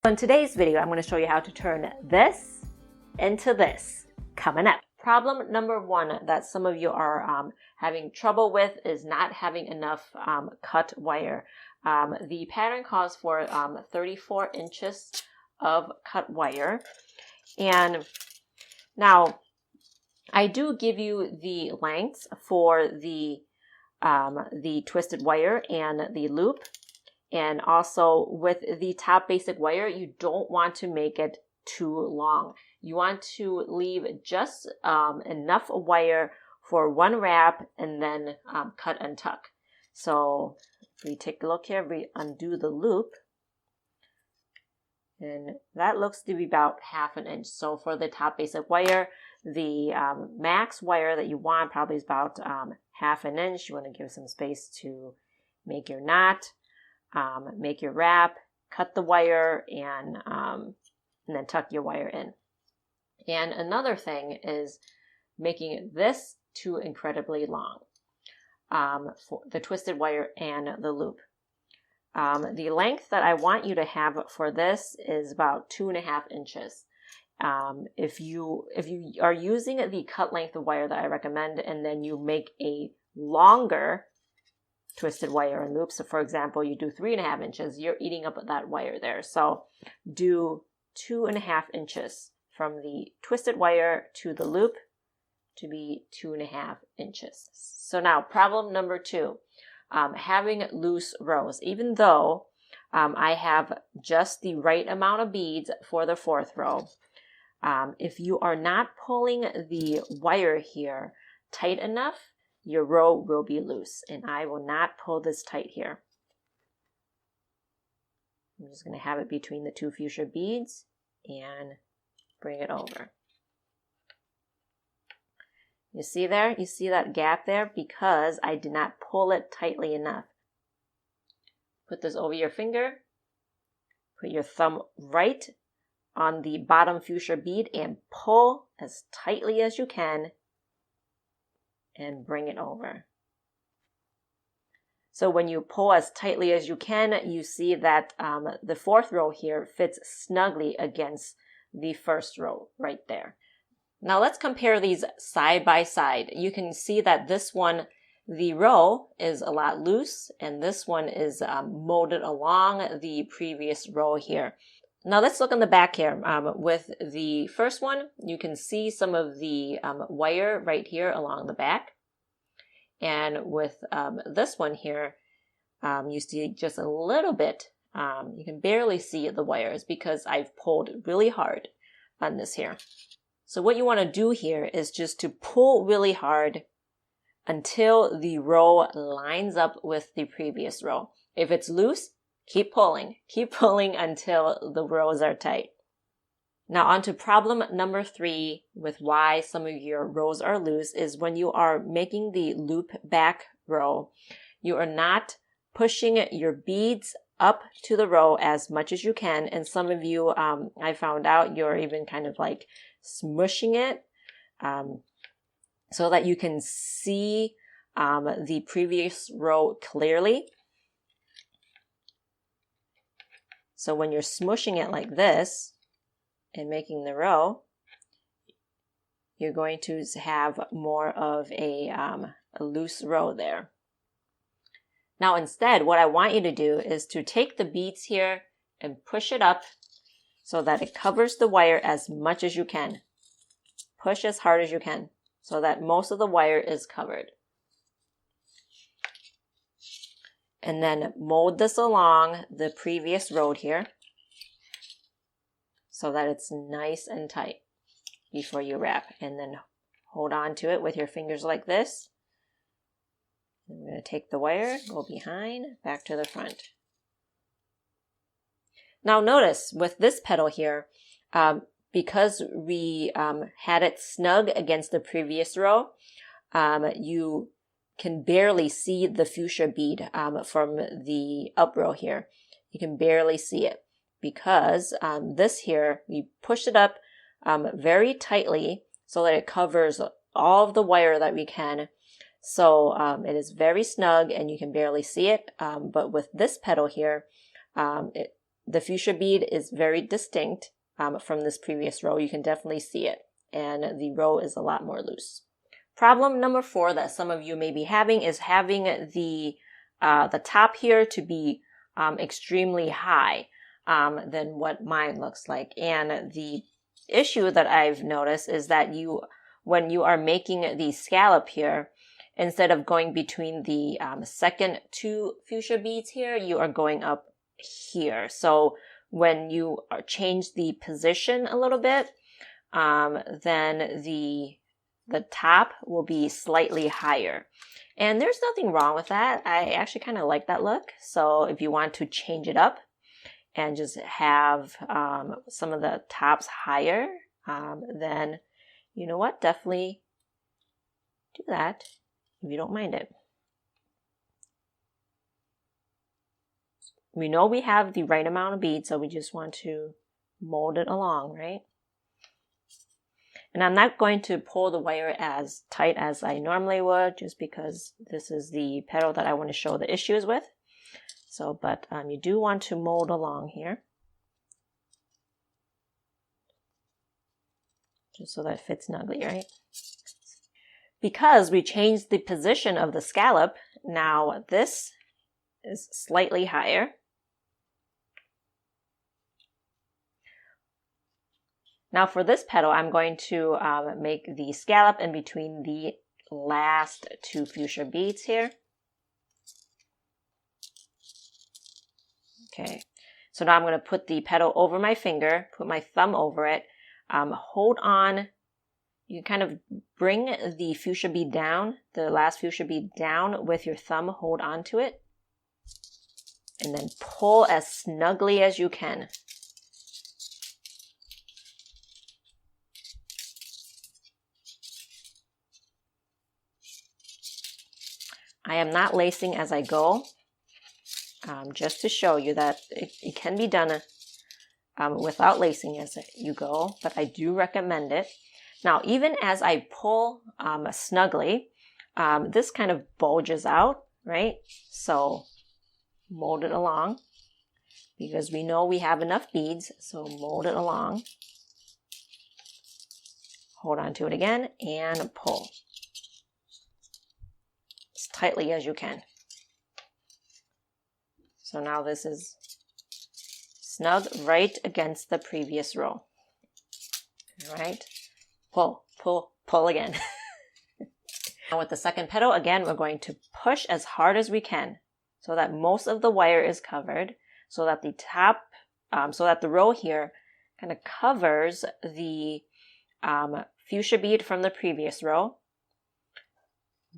In today's video, I'm going to show you how to turn this into this. Coming up. Problem number one that some of you are having trouble with is not having enough cut wire. The pattern calls for 34 inches of cut wire. And now I do give you the lengths for the twisted wire and the loop. And also with the top basic wire, you don't want to make it too long. You want to leave just enough wire for one wrap and then cut and tuck. So if we take a look here, we undo the loop. And that looks to be about 1/2 inch. So for the top basic wire, the max wire that you want probably is about 1/2 inch. You want to give some space to make your knot, make your wrap, cut the wire, and then tuck your wire in. And another thing is making this too incredibly long for the twisted wire and the loop. The length that I want you to have for this is about 2.5 inches. If you are using the cut length of wire that I recommend, and then you make a longer twisted wire and loop, so for example, you do 3.5 inches, you're eating up that wire there. So do 2.5 inches from the twisted wire to the loop to be 2.5 inches. So now problem number two. Having loose rows. Even though I have just the right amount of beads for the 4th row, if you are not pulling the wire here tight enough, your row will be loose, and I will not pull this tight here. I'm just going to have it between the 2 fuchsia beads and bring it over. You see there? You see that gap there? Because I did not pull it tightly enough. Put this over your finger. Put your thumb right on the bottom fuchsia bead and pull as tightly as you can and bring it over. So when you pull as tightly as you can, you see that the 4th row here fits snugly against the 1st row right there. Now let's compare these side by side. You can see that this one, the row is a lot loose, and this one is molded along the previous row here. Now let's look on the back here. With the first one, you can see some of the wire right here along the back. And with this one here, you see just a little bit. You can barely see the wires because I've pulled really hard on this here. So what you want to do here is just to pull really hard until the row lines up with the previous row. If it's loose, keep pulling until the rows are tight. Now on to problem number 3 with why some of your rows are loose is when you are making the loop back row, you are not pushing your beads up to the row as much as you can. And some of you, I found out, you're even kind of like smushing it so that you can see the previous row clearly. So when you're smushing it like this and making the row, you're going to have more of a loose row there. Now instead, what I want you to do is to take the beads here and push it up so that it covers the wire as much as you can. Push as hard as you can so that most of the wire is covered. And then mold this along the previous row here so that it's nice and tight before you wrap. And then hold on to it with your fingers like this. I'm going to take the wire, go behind, back to the front. Now notice with this petal here, because we had it snug against the previous row, you can barely see the fuchsia bead from the up row here. You can barely see it because this here, we push it up very tightly so that it covers all of the wire that we can. So it is very snug and you can barely see it. But with this petal here, the fuchsia bead is very distinct from this previous row. You can definitely see it, and the row is a lot more loose. Problem number 4 that some of you may be having is having the top here to be extremely high than what mine looks like. And the issue that I've noticed is that when you are making the scallop here, instead of going between the second 2 fuchsia beads here, you are going up here. So when you change the position a little bit, then the top will be slightly higher. And there's nothing wrong with that. I actually kind of like that look. So if you want to change it up and just have some of the tops higher, then you know what? Definitely do that if you don't mind it. We know we have the right amount of beads, so we just want to mold it along, right? And I'm not going to pull the wire as tight as I normally would, just because this is the petal that I want to show the issues with. So, but you do want to mold along here, just so that it fits snugly, right? Because we changed the position of the scallop, now this is slightly higher. Now for this petal, I'm going to make the scallop in between the last 2 fuchsia beads here. Okay, so now I'm going to put the petal over my finger, put my thumb over it, hold on. You kind of bring the fuchsia bead down, the last fuchsia bead down with your thumb, hold on to it, and then pull as snugly as you can. I am not lacing as I go, just to show you that it can be done without lacing as you go, but I do recommend it. Now, even as I pull snugly, this kind of bulges out, right? So mold it along, because we know we have enough beads, so mold it along. Hold on to it again and pull as tightly as you can. So now this is snug right against the previous row. All right, pull, pull, pull again. Now with the second petal, again, we're going to push as hard as we can so that most of the wire is covered, so that the top, so that the row here kind of covers the fuchsia bead from the previous row.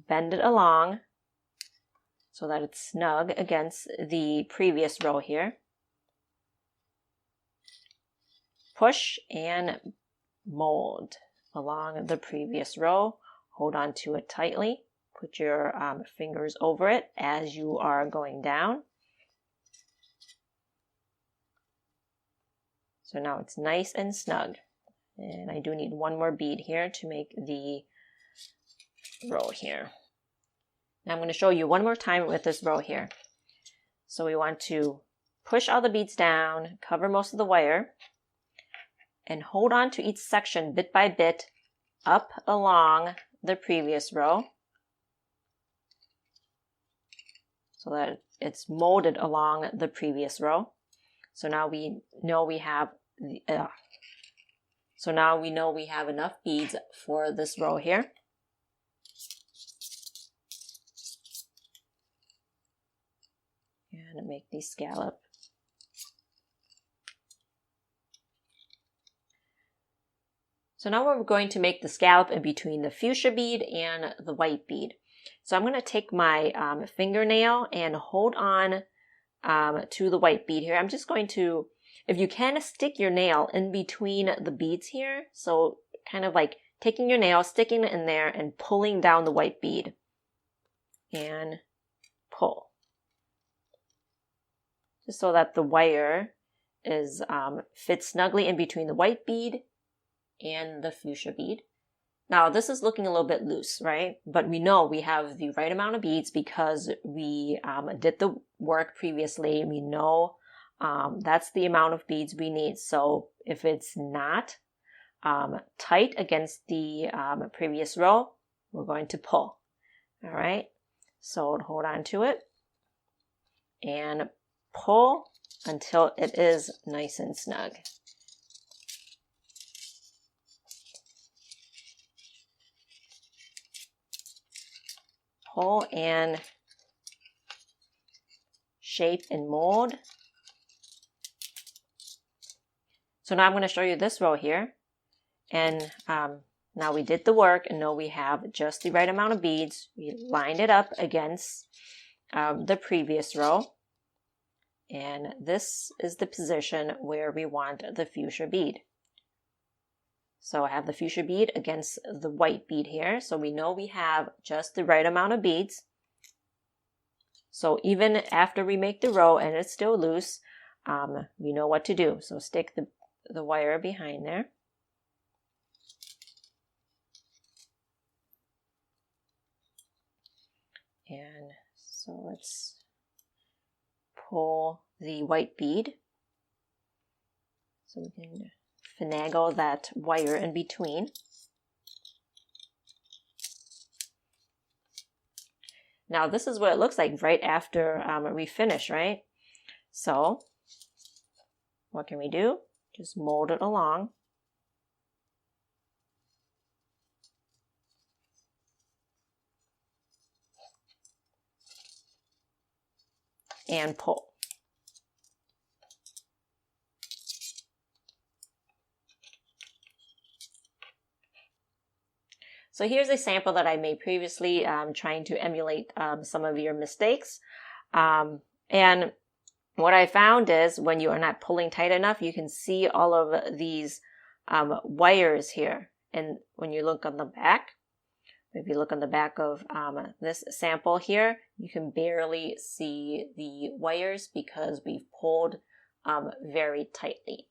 Bend it along so that it's snug against the previous row here. Push and mold along the previous row. Hold on to it tightly. Put your fingers over it as you are going down. So now it's nice and snug. And I do need one more bead here to make the row here. Now I'm going to show you one more time with this row here. So we want to push all the beads down, cover most of the wire, and hold on to each section bit by bit up along the previous row so that it's molded along the previous row. So now we know we have enough beads for this row here. And make the scallop. So now we're going to make the scallop in between the fuchsia bead and the white bead. So I'm going to take my fingernail and hold on to the white bead here. I'm just going to, if you can, stick your nail in between the beads here. So kind of like taking your nail, sticking it in there and pulling down the white bead. And pull. Just so that the wire is fits snugly in between the white bead and the fuchsia bead. Now this is looking a little bit loose, right? But we know we have the right amount of beads because we did the work previously. We know that's the amount of beads we need. So if it's not tight against the previous row, we're going to pull. All right, so hold on to it and pull until it is nice and snug. Pull and shape and mold. So now I'm going to show you this row here, and now we did the work and know we have just the right amount of beads. We lined it up against the previous row, and this is the position where we want the fuchsia bead. So I have the fuchsia bead against the white bead here, so we know we have just the right amount of beads. So even after we make the row and it's still loose, we know what to do. So stick the wire behind there. And so let's pull the white bead so we can finagle that wire in between. Now this is what it looks like right after we finish, right? So what can we do? Just mold it along. And pull. So here's a sample that I made previously, trying to emulate some of your mistakes. And what I found is when you are not pulling tight enough, you can see all of these wires here. And when you look on the back, if you look on the back of this sample here, you can barely see the wires because we've pulled very tightly.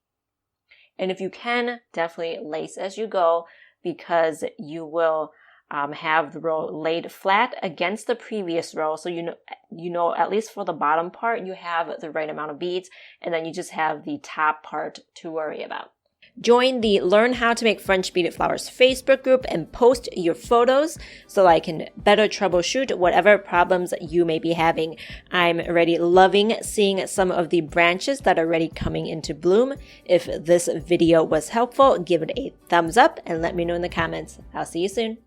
And if you can, definitely lace as you go, because you will have the row laid flat against the previous row. So you know at least for the bottom part, you have the right amount of beads, and then you just have the top part to worry about. Join the Learn How to Make French Beaded Flowers Facebook group and post your photos so I can better troubleshoot whatever problems you may be having. I'm already loving seeing some of the branches that are already coming into bloom. If this video was helpful, give it a thumbs up and let me know in the comments. I'll see you soon.